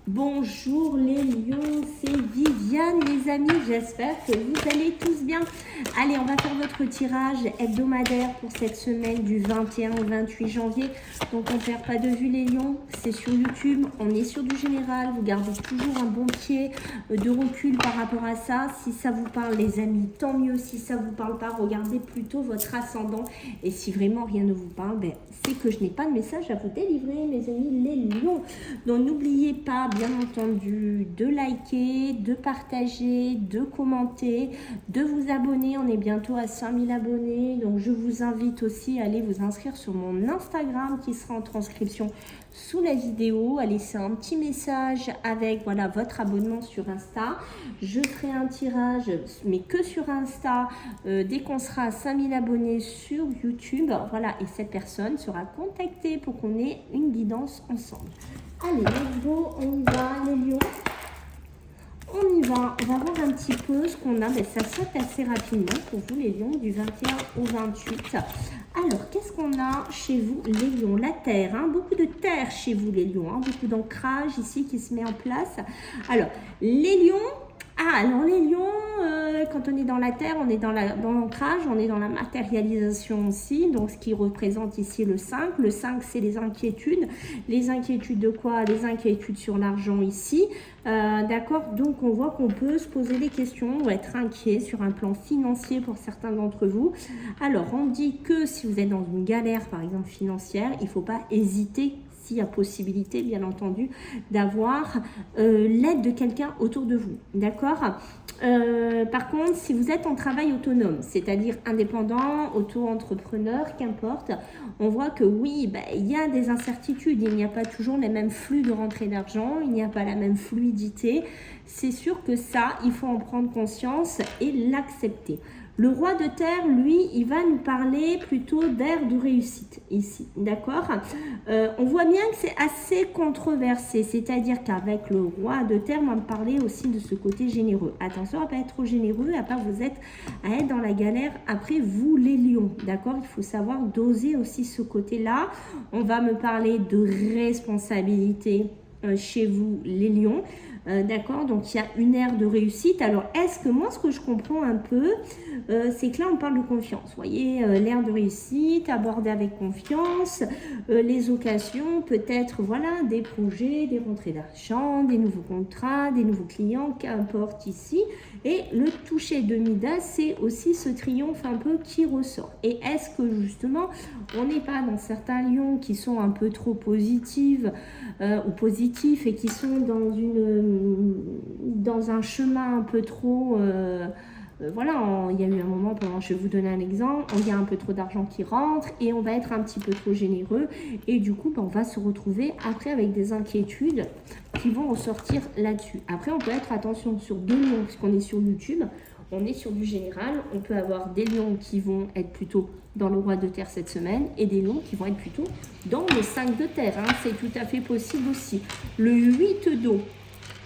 Bonjour les lions, c'est Viviane les amis, j'espère que vous allez tous bien. Allez, on va faire votre tirage hebdomadaire pour cette semaine du 21 au 28 janvier. Donc on ne perd pas de vue les lions, c'est sur YouTube, on est sur du général, vous gardez toujours un bon pied de recul par rapport à ça. Si ça vous parle les amis, tant mieux. Si ça ne vous parle pas, regardez plutôt votre ascendant. Et si vraiment rien ne vous parle, c'est que je n'ai pas de message à vous délivrer mes amis les lions. Donc n'oubliez pas bien entendu de liker, de partager, de commenter, de vous abonner. On est bientôt à 5000 abonnés. Donc je vous invite aussi à aller vous inscrire sur mon Instagram qui sera en transcription sous la vidéo, à laisser un petit message avec voilà votre abonnement sur Insta. Je ferai un tirage, mais que sur Insta, dès qu'on sera à 5000 abonnés sur YouTube. Voilà, et cette personne sera contactée pour qu'on ait une guidance ensemble. Allez, let's go, on y va, les lions. On y va, on va voir un petit peu ce qu'on a. Mais ça saute assez rapidement pour vous, les lions, du 21 au 28. Alors, qu'est-ce qu'on a chez vous, les lions? La terre, hein, beaucoup de terre chez vous, les lions. Hein, beaucoup d'ancrage ici qui se met en place. Alors, les lions... alors les lions, quand on est dans la terre, on est dans l'ancrage, on est dans la matérialisation aussi. Donc, ce qui représente ici le 5. Le 5, c'est les inquiétudes. Les inquiétudes de quoi? Les inquiétudes sur l'argent ici. D'accord? Donc, on voit qu'on peut se poser des questions ou être inquiet sur un plan financier pour certains d'entre vous. Alors, on dit que si vous êtes dans une galère, par exemple, financière, il ne faut pas hésiter, s'il y a possibilité, bien entendu, d'avoir l'aide de quelqu'un autour de vous. D'accord? Par contre, si vous êtes en travail autonome, c'est-à-dire indépendant, auto-entrepreneur, qu'importe, on voit que oui, il y a des incertitudes. Il n'y a pas toujours les mêmes flux de rentrée d'argent, il n'y a pas la même fluidité. C'est sûr que ça, il faut en prendre conscience et l'accepter. Le roi de terre, lui, il va nous parler plutôt d'ère de réussite ici, d'accord? On voit bien que c'est assez controversé, c'est-à-dire qu'avec le roi de terre, on va me parler aussi de ce côté généreux. Attention à ne pas être trop généreux, à part vous êtes à être dans la galère. Après, vous les lions, d'accord? Il faut savoir doser aussi ce côté-là. On va me parler de responsabilité chez vous les lions. D'accord, donc il y a une ère de réussite. Alors, est-ce que moi, ce que je comprends un peu, c'est que là, on parle de confiance. Vous voyez, l'ère de réussite, aborder avec confiance, les occasions, peut-être, voilà, des projets, des rentrées d'argent, des nouveaux contrats, des nouveaux clients, qu'importe ici. Et le toucher de Midas, c'est aussi ce triomphe un peu qui ressort. Et est-ce que, justement, on n'est pas dans certains lions qui sont un peu trop positifs ou positifs et qui sont dans un chemin un peu trop... voilà, il y a eu un moment, je vais vous donner un exemple, il y a un peu trop d'argent qui rentre et on va être un petit peu trop généreux et du coup, on va se retrouver après avec des inquiétudes qui vont ressortir là-dessus. Après, on peut être, attention, sur deux lions, puisqu'on est sur YouTube, on est sur du général, on peut avoir des lions qui vont être plutôt dans le roi de terre cette semaine et des lions qui vont être plutôt dans le 5 de terre, hein. C'est tout à fait possible aussi. Le 8 d'eau.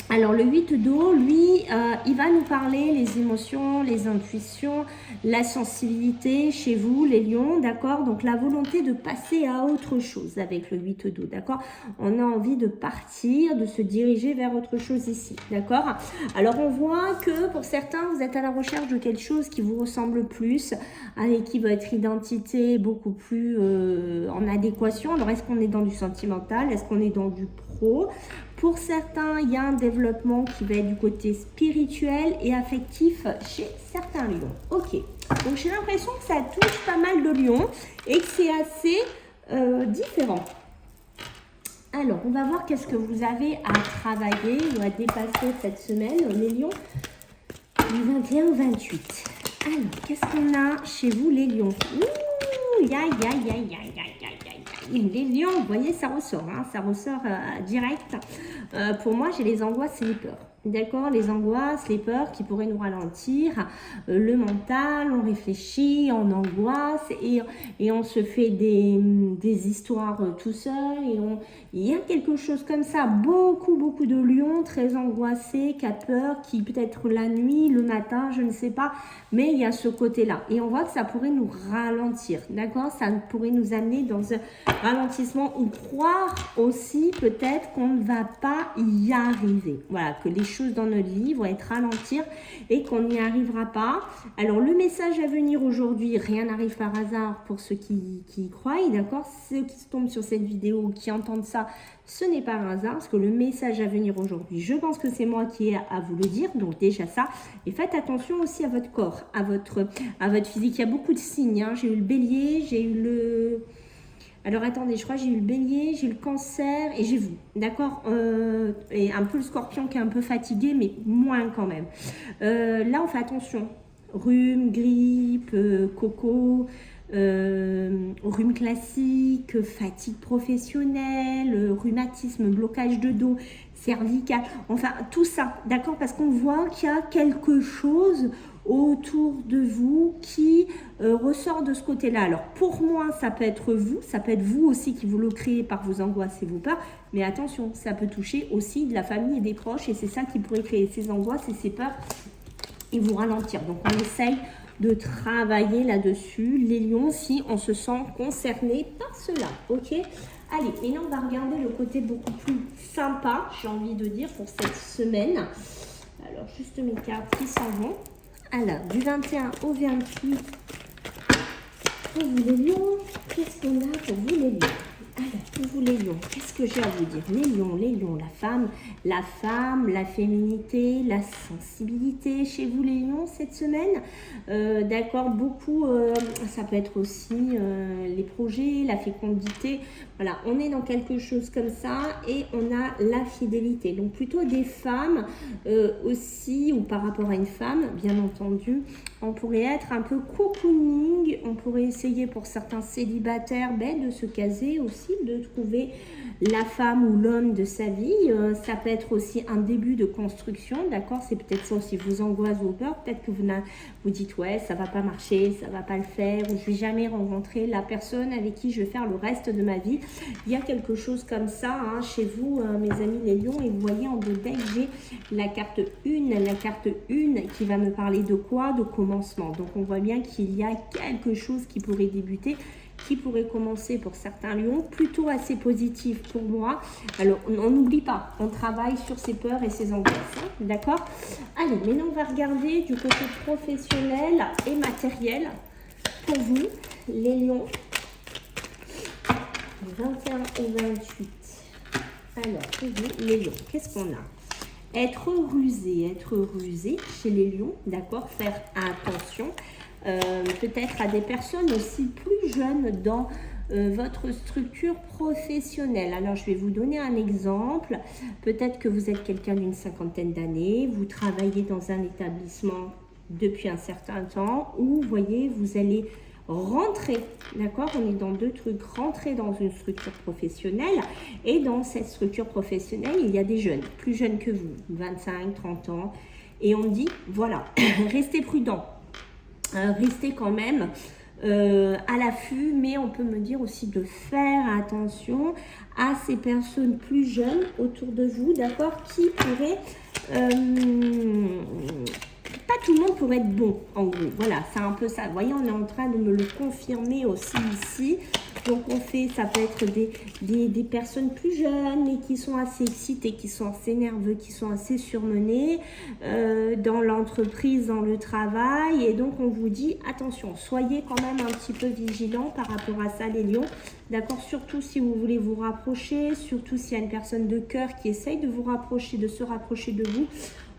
Alors le 8 d'eau, lui, il va nous parler les émotions, les intuitions, la sensibilité chez vous, les lions, d'accord? Donc la volonté de passer à autre chose avec le 8 d'eau, d'accord? On a envie de partir, de se diriger vers autre chose ici, d'accord? Alors on voit que pour certains, vous êtes à la recherche de quelque chose qui vous ressemble plus, avec qui votre identité est beaucoup plus en adéquation. Alors est-ce qu'on est dans du sentimental? Est-ce qu'on est dans du pro? Pour certains, il y a un développement qui va être du côté spirituel et affectif chez certains lions. Ok, donc j'ai l'impression que ça touche pas mal de lions et que c'est assez différent. Alors, on va voir qu'est-ce que vous avez à travailler ou à dépasser cette semaine, les lions, du 21 au 28. Alors, qu'est-ce qu'on a chez vous, les lions? Ouh, aïe, aïe, aïe, aïe, aïe, aïe. Les lions, vous voyez, ça ressort, hein, ça ressort direct. Pour moi, j'ai les angoisses et les peurs. D'accord, les angoisses, les peurs qui pourraient nous ralentir, le mental, on réfléchit, on angoisse et on se fait des histoires tout seul. Il y a quelque chose comme ça, beaucoup de lions très angoissés, qui a peur, qui peut-être la nuit, le matin, je ne sais pas, mais il y a ce côté-là. Et on voit que ça pourrait nous ralentir, d'accord? Ça pourrait nous amener dans un ralentissement ou croire aussi peut-être qu'on ne va pas y arriver. Voilà, que les choses dans notre vie vont être ralentir et qu'on n'y arrivera pas. Alors le message à venir aujourd'hui, rien n'arrive par hasard pour ceux qui y croient, d'accord? Ceux qui tombent sur cette vidéo, qui entendent ça, ce n'est pas un hasard, parce que le message à venir aujourd'hui, je pense que c'est moi qui ai à vous le dire, donc déjà ça. Et faites attention aussi à votre corps, à votre physique. Il y a beaucoup de signes, hein. J'ai eu le bélier, j'ai eu le... Alors attendez, je crois que j'ai eu le bélier, j'ai eu le cancer et j'ai vous, d'accord, et un peu le scorpion qui est un peu fatigué, mais moins quand même. Là, on fait attention. Rhume, grippe, coco, rhume classique, fatigue professionnelle, rhumatisme, blocage de dos, cervical, enfin tout ça, d'accord, parce qu'on voit qu'il y a quelque chose autour de vous qui ressort de ce côté-là. Alors pour moi, ça peut être vous aussi qui vous le créez par vos angoisses et vos peurs, mais attention, ça peut toucher aussi de la famille et des proches, et c'est ça qui pourrait créer ces angoisses et ces peurs et vous ralentir. Donc on essaye de travailler là-dessus, les lions, si on se sent concerné par cela, ok? Allez, maintenant on va regarder le côté beaucoup plus sympa, j'ai envie de dire, pour cette semaine. Alors juste mes cartes qui s'en vont. Alors, du 21 au 28, pour vous les lions, qu'est-ce qu'on a pour vous les lions? Alors, pour vous les lions, qu'est-ce que j'ai à vous dire? Les lions, la femme, la féminité, la sensibilité chez vous les lions cette semaine. D'accord, beaucoup, ça peut être aussi les projets, la fécondité. Voilà, on est dans quelque chose comme ça et on a la fidélité. Donc plutôt des femmes aussi, ou par rapport à une femme, bien entendu, on pourrait être un peu cocooning, on pourrait essayer pour certains célibataires de se caser aussi, de trouver la femme ou l'homme de sa vie. Ça peut être aussi un début de construction, d'accord? C'est peut-être ça aussi vos angoisses, vos peurs. Peut-être que vous dites ouais, ça va pas marcher, ça va pas le faire, ou je vais jamais rencontrer la personne avec qui je vais faire le reste de ma vie. Il y a quelque chose comme ça hein, chez vous, mes amis les lions, et vous voyez en deux decks, j'ai la carte 1 qui va me parler de quoi? De commencement. Donc on voit bien qu'il y a quelque chose qui pourrait débuter, qui pourrait commencer pour certains lions, plutôt assez positif pour moi. Alors, on n'oublie pas, on travaille sur ses peurs et ses angoisses, hein, d'accord? Allez, maintenant on va regarder du côté professionnel et matériel pour vous, les lions, 21 et 28. Alors, pour vous, les lions, qu'est-ce qu'on a? Être rusé chez les lions, d'accord? Faire attention. Peut-être à des personnes aussi plus jeunes dans votre structure professionnelle. Alors, je vais vous donner un exemple. Peut-être que vous êtes quelqu'un d'une cinquantaine d'années, vous travaillez dans un établissement depuis un certain temps, où, vous voyez, vous allez rentrer, d'accord? On est dans deux trucs, rentrer dans une structure professionnelle, et dans cette structure professionnelle, il y a des jeunes, plus jeunes que vous, 25, 30 ans, et on dit, voilà, restez prudents. Restez quand même à l'affût, mais on peut me dire aussi de faire attention à ces personnes plus jeunes autour de vous, d'accord, qui pourraient... pas tout le monde pourrait être bon, en gros. Voilà, c'est un peu ça. Vous voyez, on est en train de me le confirmer aussi ici. Donc, on fait, ça peut être des personnes plus jeunes, mais qui sont assez excitées, qui sont assez nerveux, qui sont assez surmenés dans l'entreprise, dans le travail. Et donc, on vous dit, attention, soyez quand même un petit peu vigilants par rapport à ça, les lions. D'accord? Surtout si vous voulez vous rapprocher, surtout s'il y a une personne de cœur qui essaye de vous rapprocher, de se rapprocher de vous.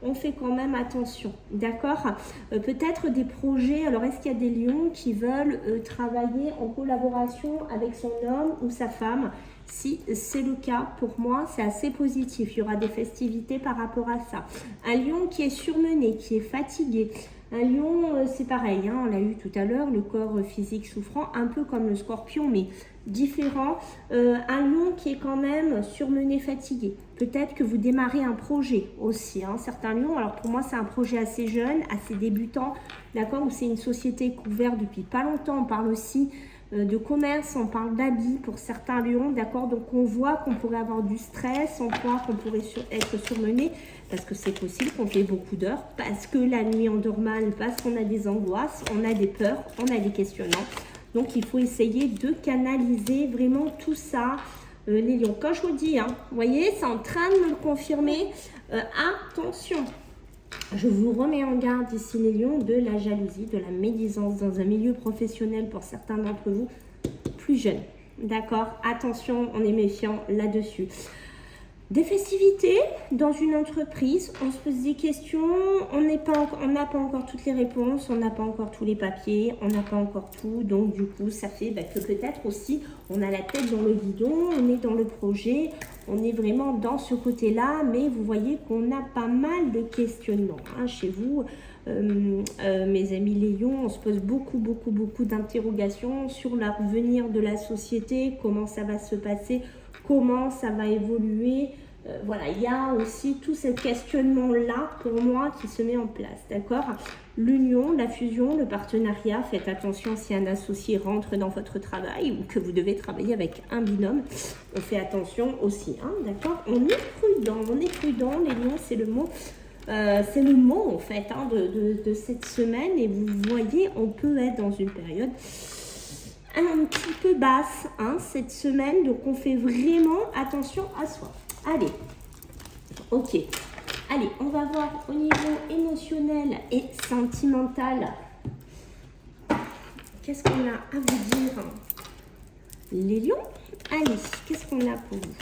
On fait quand même attention, d'accord? Peut-être des projets, alors est-ce qu'il y a des lions qui veulent travailler en collaboration avec son homme ou sa femme? Si c'est le cas, pour moi, c'est assez positif. Il y aura des festivités par rapport à ça. Un lion qui est surmené, qui est fatigué, Un lion, c'est pareil, hein, on l'a eu tout à l'heure, le corps physique souffrant, un peu comme le scorpion, mais différent. Un lion qui est quand même surmené, fatigué. Peut-être que vous démarrez un projet aussi, hein, certains lions. Alors pour moi, c'est un projet assez jeune, assez débutant, d'accord, où c'est une société couverte depuis pas longtemps. On parle aussi de commerce, on parle d'habits pour certains lions, d'accord. Donc on voit qu'on pourrait avoir du stress, on voit qu'on pourrait être surmené, parce que c'est possible qu'on fait beaucoup d'heures, parce que la nuit on dort mal, parce qu'on a des angoisses, on a des peurs, on a des questionnements. Donc il faut essayer de canaliser vraiment tout ça. Les lions, quand je vous dis, hein, vous voyez, c'est en train de me le confirmer. Attention, je vous remets en garde ici les lions de la jalousie, de la médisance dans un milieu professionnel pour certains d'entre vous plus jeunes. D'accord? Attention, on est méfiant là-dessus. Des festivités dans une entreprise, on se pose des questions, on n'a pas encore toutes les réponses, on n'a pas encore tous les papiers, on n'a pas encore tout. Donc du coup, ça fait que peut-être aussi, on a la tête dans le guidon, on est dans le projet, on est vraiment dans ce côté-là, mais vous voyez qu'on a pas mal de questionnements hein, chez vous. Mes amis les lions, on se pose beaucoup d'interrogations sur l'avenir de la société, comment ça va se passer, comment ça va évoluer. Voilà, il y a aussi tout ce questionnement-là pour moi qui se met en place, d'accord? L'union, la fusion, le partenariat, faites attention si un associé rentre dans votre travail ou que vous devez travailler avec un binôme. On fait attention aussi, hein, d'accord? On est prudent, les lions, c'est le mot. C'est le mot en fait hein, de cette semaine et vous voyez, on peut être dans une période un petit peu basse hein, cette semaine, donc on fait vraiment attention à soi. Allez, ok. Allez, on va voir au niveau émotionnel et sentimental. Qu'est-ce qu'on a à vous dire? Les lions? Allez, qu'est-ce qu'on a pour vous?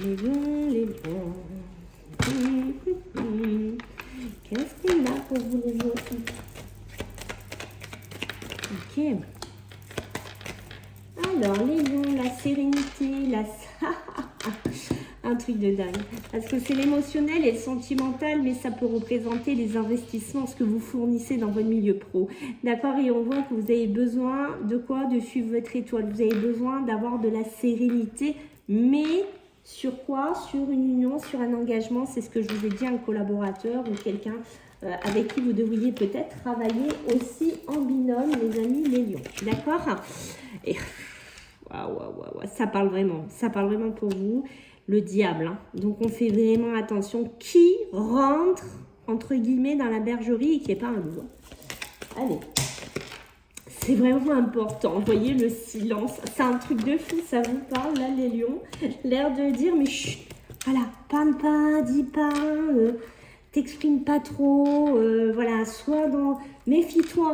Les lions, les lions. Qu'est-ce qu'on a pour vous les lions? Ok. Alors, les lions, la sérénité, un truc de dingue. Parce que c'est l'émotionnel et le sentimental, mais ça peut représenter les investissements, ce que vous fournissez dans votre milieu pro. D'accord? Et on voit que vous avez besoin de quoi? De suivre votre étoile. Vous avez besoin d'avoir de la sérénité, mais sur quoi? Sur une union, sur un engagement. C'est ce que je vous ai dit, un collaborateur ou quelqu'un avec qui vous devriez peut-être travailler aussi en binôme, les amis, les lions. D'accord? Et ça parle vraiment pour vous. Le diable. Hein. Donc, on fait vraiment attention. Qui rentre, entre guillemets, dans la bergerie et qui n'est pas un loup. Allez. C'est vraiment important. Vous voyez le silence. C'est un truc de fou. Ça vous parle, là, les lions. L'air de dire, mais chut, voilà, parle pas, dis pas, t'exprimes pas trop. Voilà, sois dans... Méfie-toi.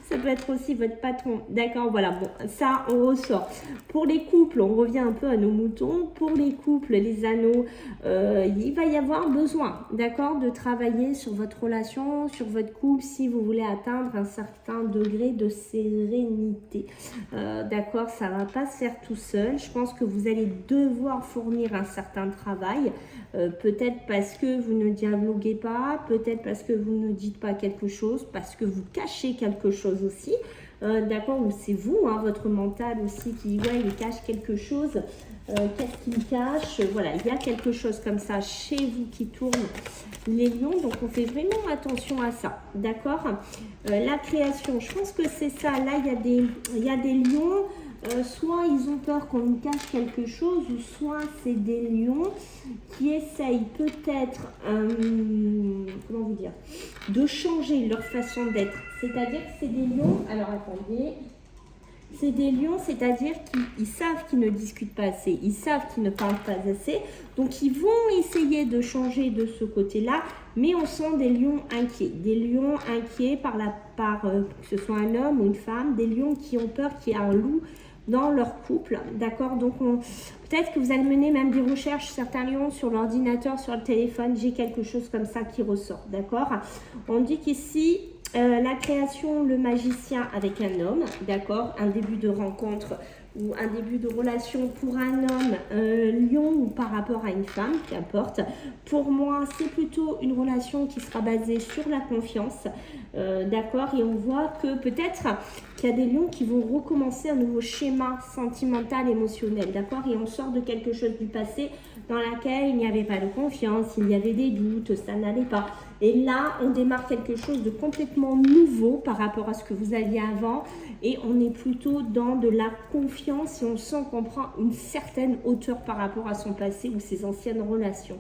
Ça peut être aussi votre patron. D'accord, voilà. Bon, ça, on ressort. Pour les couples, on revient un peu à nos moutons. Pour les couples, les anneaux, il va y avoir besoin, d'accord, de travailler sur votre relation, sur votre couple, si vous voulez atteindre un certain degré de sérénité. D'accord, ça ne va pas se faire tout seul. Je pense que vous allez devoir fournir un certain travail. Peut-être parce que vous ne dialoguez pas, peut-être parce que vous ne dites pas quelque chose, parce que vous cachez quelque chose aussi, d'accord, ou c'est vous, hein, votre mental aussi qui, ouais, il cache quelque chose, qu'est-ce qu'il cache, voilà, il y a quelque chose comme ça chez vous qui tourne, les lions, donc on fait vraiment attention à ça, d'accord. La création, je pense que c'est ça, là il y a des lions, soit ils ont peur qu'on nous cache quelque chose, ou soit c'est des lions qui essayent peut-être, comment vous dire, de changer leur façon d'être. C'est-à-dire que c'est des lions, alors attendez, c'est des lions, c'est-à-dire qu'ils savent qu'ils ne discutent pas assez, ils savent qu'ils ne parlent pas assez, donc ils vont essayer de changer de ce côté-là, mais on sent des lions inquiets par que ce soit un homme ou une femme, des lions qui ont peur qu'il y ait un loup dans leur couple, d'accord. Donc peut-être que vous allez mener même des recherches, certains lions, sur l'ordinateur, sur le téléphone, j'ai quelque chose comme ça qui ressort, d'accord. On dit qu'ici, la création, le magicien avec un homme, d'accord, un début de rencontre ou un début de relation pour un homme lion ou par rapport à une femme, qu'importe. Pour moi, c'est plutôt une relation qui sera basée sur la confiance, d'accord? Et on voit que peut-être qu'il y a des lions qui vont recommencer un nouveau schéma sentimental, émotionnel, d'accord? Et on sort de quelque chose du passé dans laquelle il n'y avait pas de confiance, il y avait des doutes, ça n'allait pas. Et là, on démarre quelque chose de complètement nouveau par rapport à ce que vous aviez avant. Et on est plutôt dans de la confiance et on sent qu'on prend une certaine hauteur par rapport à son passé ou ses anciennes relations.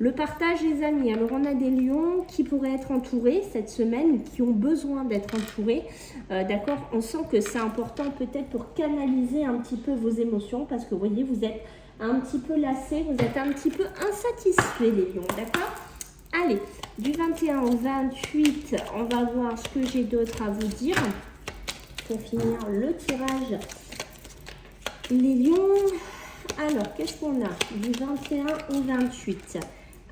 Le partage, les amis. Alors, on a des lions qui pourraient être entourés cette semaine, qui ont besoin d'être entourés. D'accord? On sent que c'est important peut-être pour canaliser un petit peu vos émotions parce que, vous voyez, vous êtes un petit peu lassés, vous êtes un petit peu insatisfaits, les lions. D'accord? Allez, du 21 au 28, on va voir ce que j'ai d'autre à vous dire pour finir le tirage. Les lions, alors qu'est-ce qu'on a du 21 au 28?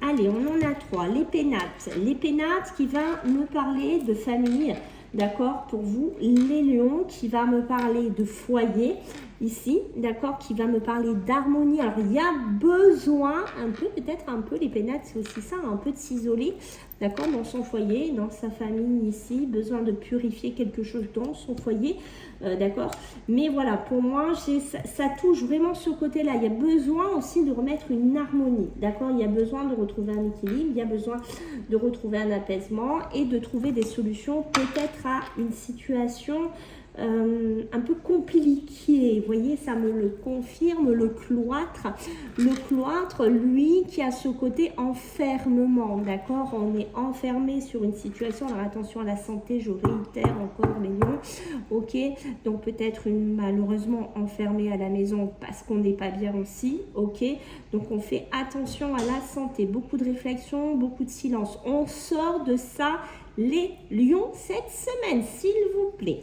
Allez, on en a 3. Les pénates. Les pénates qui va me parler de famille, d'accord, pour vous. Les lions qui va me parler de foyer, ici, d'accord, qui va me parler d'harmonie. Alors, il y a besoin, un peu, peut-être un peu, les pénates, c'est aussi ça, un peu de s'isoler, d'accord, dans son foyer, dans sa famille ici, besoin de purifier quelque chose dans son foyer, d'accord. Mais voilà, pour moi, ça touche vraiment ce côté-là. Il y a besoin aussi de remettre une harmonie, d'accord. Il y a besoin de retrouver un équilibre, il y a besoin de retrouver un apaisement et de trouver des solutions peut-être à une situation un peu compliqué, vous voyez, ça me le confirme, le cloître, lui qui a ce côté enfermement, d'accord, on est enfermé sur une situation, alors attention à la santé, je réitère encore les lions, ok, donc peut-être malheureusement enfermé à la maison parce qu'on n'est pas bien aussi, ok, donc on fait attention à la santé, beaucoup de réflexion, beaucoup de silence, on sort de ça, les lions cette semaine, s'il vous plaît.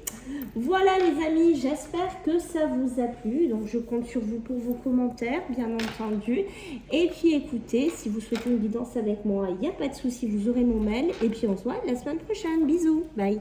Voilà les amis, j'espère que ça vous a plu. Donc je compte sur vous pour vos commentaires, bien entendu. Et puis écoutez, si vous souhaitez une guidance avec moi, il n'y a pas de souci, vous aurez mon mail. Et puis on se voit la semaine prochaine. Bisous, bye.